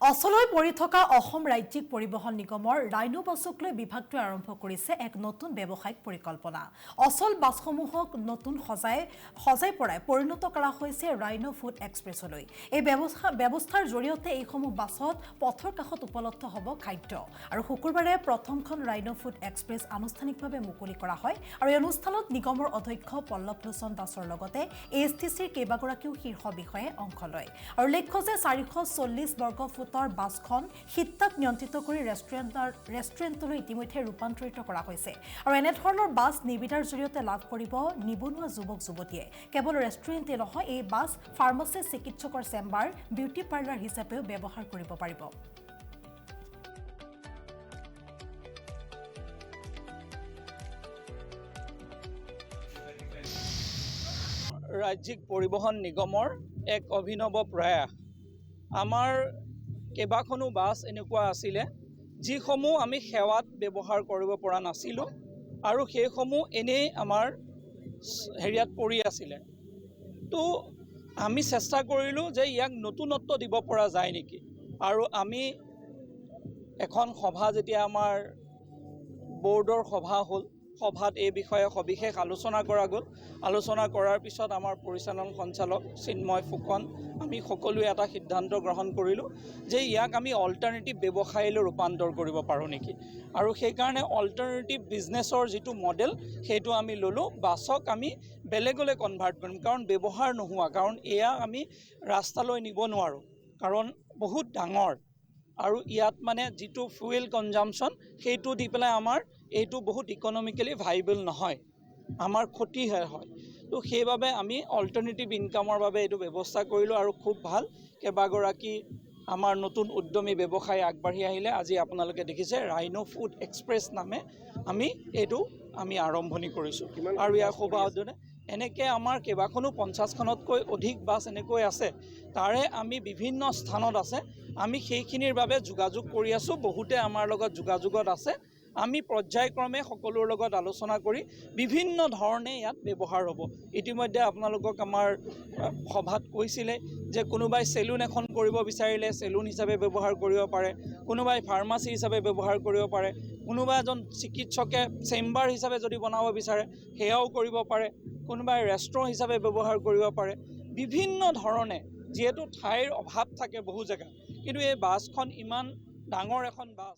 অচললৈ পৰি থকা অসম ৰাজ্যিক পৰিবহণ নিগমৰ ৰাইনো বাছক লৈ বিভাগটোৱে আৰম্ভ কৰিছে এক নতুন ব্যৱসায়িক পৰিকল্পনা। অচল বাছসমূহক নতুন সজাই পৰাই পৰিণত কৰা হৈছে ৰাইনো ফুড এক্সপ্ৰেছলৈ। এই ব্যৱস্থাৰ জৰিয়তে এইসমূহ বাছত পথৰ কাষত উপলব্ধ হ'ব খাদ্য। আৰু শুকুৰবাৰে প্ৰথমখন ৰাইনো ফুড এক্সপ্ৰেছ আনুষ্ঠানিকভাৱে মুকলি কৰা হয়। আৰু এই অনুষ্ঠানত নিগমৰ অধ্যক্ষ পল্লৱ লোচন দাসৰ লগতে ASTCৰ কেইবাগৰাকীও শীৰ্ষ বিষয়াই অংশ লয়। আৰু লক্ষ্য যে 440 বৰ্গ ফুট বাছখন শীততাপ নিয়ন্ত্ৰিত কৰি ৰেষ্টুৰেণ্টলৈ ইতিমধ্যে ৰূপান্তৰিত কৰা হৈছে। আৰু এনেধৰণৰ বাছ নিবিদাৰ জৰিয়তে লাভ কৰিব নিবনুৱা যুৱক যুৱতীয়ে। কেৱল ৰেষ্টুৰেণ্টে নহয়, এই বাছ ফাৰ্মাচী, চিকিৎসকৰ চেম্বাৰ, বিউটি পাৰ্লাৰ হিচাপেও ব্যৱহাৰ কৰিব পাৰিব। ৰাজ্যিক পৰিবহণ নিগমৰ এক অভিনৱ প্ৰয়াস। আমাৰ কেইবাখনো বাছ এনেকুৱা আছিলে যিসমূহ আমি সেৱাত ব্যৱহাৰ কৰিব পৰা নাছিলোঁ আৰু সেইসমূহ এনেই আমাৰ হেৰিয়াত পৰি আছিলে। তো আমি চেষ্টা কৰিলোঁ যে ইয়াক নতুনত্ব দিব পৰা যায় নেকি। আৰু আমি এখন সভা যেতিয়া আমাৰ বৰ্ডৰ সভা হ'ল, সভাত এই বিষয়ে সবিশেষ আলোচনা কৰা গ'ল। আলোচনা কৰাৰ পিছত আমাৰ পৰিচালন সঞ্চালক চিন্ময় ফুকন আমি সকলোৱে এটা সিদ্ধান্ত গ্ৰহণ কৰিলোঁ যে ইয়াক আমি অল্টাৰনেটিভ ব্যৱসায়লৈ ৰূপান্তৰ কৰিব পাৰোঁ নেকি। আৰু সেইকাৰণে অল্টাৰনেটিভ বিজনেছৰ যিটো মডেল সেইটো আমি ল'লোঁ। বাছক আমি বেলেগলৈ কনভাৰ্ট কৰিম, কাৰণ ব্যৱহাৰ নোহোৱা, কাৰণ এয়া আমি ৰাস্তালৈ নিব নোৱাৰোঁ, কাৰণ বহুত ডাঙৰ আৰু ইয়াত মানে যিটো ফুৱেল কনজাম্পশ্যন সেইটো দি পেলাই আমাৰ এইটো বহুত ইকনমিকেলি ভাইবল নহয়, আমাৰ ক্ষতিহে হয়। তো সেইবাবে আমি অল্টাৰনেটিভ ইনকামৰ বাবে এইটো ব্যৱস্থা কৰিলোঁ আৰু খুব ভাল। কেইবাগৰাকী আমাৰ নতুন উদ্যমী ব্যৱসায়ী আগবাঢ়ি আহিলে। আজি আপোনালোকে দেখিছে ৰাইনো ফুড এক্সপ্ৰেছ নামে এইটো আমি আৰম্ভণি কৰিছোঁ। আৰু ইয়াৰ সৌভাগ্যনে এনেকৈ আমাৰ কেইবাখনো 50খনতকৈ অধিক বাছ এনেকৈ আছে। তাৰে আমি বিভিন্ন স্থানত আছে। আমি সেইখিনিৰ বাবে যোগাযোগ কৰি আছোঁ। বহুতে আমাৰ লগত যোগাযোগত আছে। আমি পৰ্যায়ক্ৰমে সকলোৰ লগত আলোচনা কৰি বিভিন্ন ধৰণে ইয়াত ব্যৱহাৰ হ'ব। ইতিমধ্যে আপোনালোকক আমাৰ সভাত কৈছিলে যে কোনোবাই চেলুন এখন কৰিব বিচাৰিলে চেলুন হিচাপে ব্যৱহাৰ কৰিব পাৰে, কোনোবাই ফাৰ্মাচী হিচাপে ব্যৱহাৰ কৰিব পাৰে, কোনোবা এজন চিকিৎসকে চেম্বাৰ হিচাপে যদি বনাব বিচাৰে সেয়াও কৰিব পাৰে, কোনোবাই ৰেষ্টুৰেণ্ট হিচাপে ব্যৱহাৰ কৰিব পাৰে। বিভিন্ন ধৰণে, যিহেতু ঠাইৰ অভাৱ থাকে বহু জেগাত, কিন্তু এই বাছখন ইমান ডাঙৰ এখন বাছ।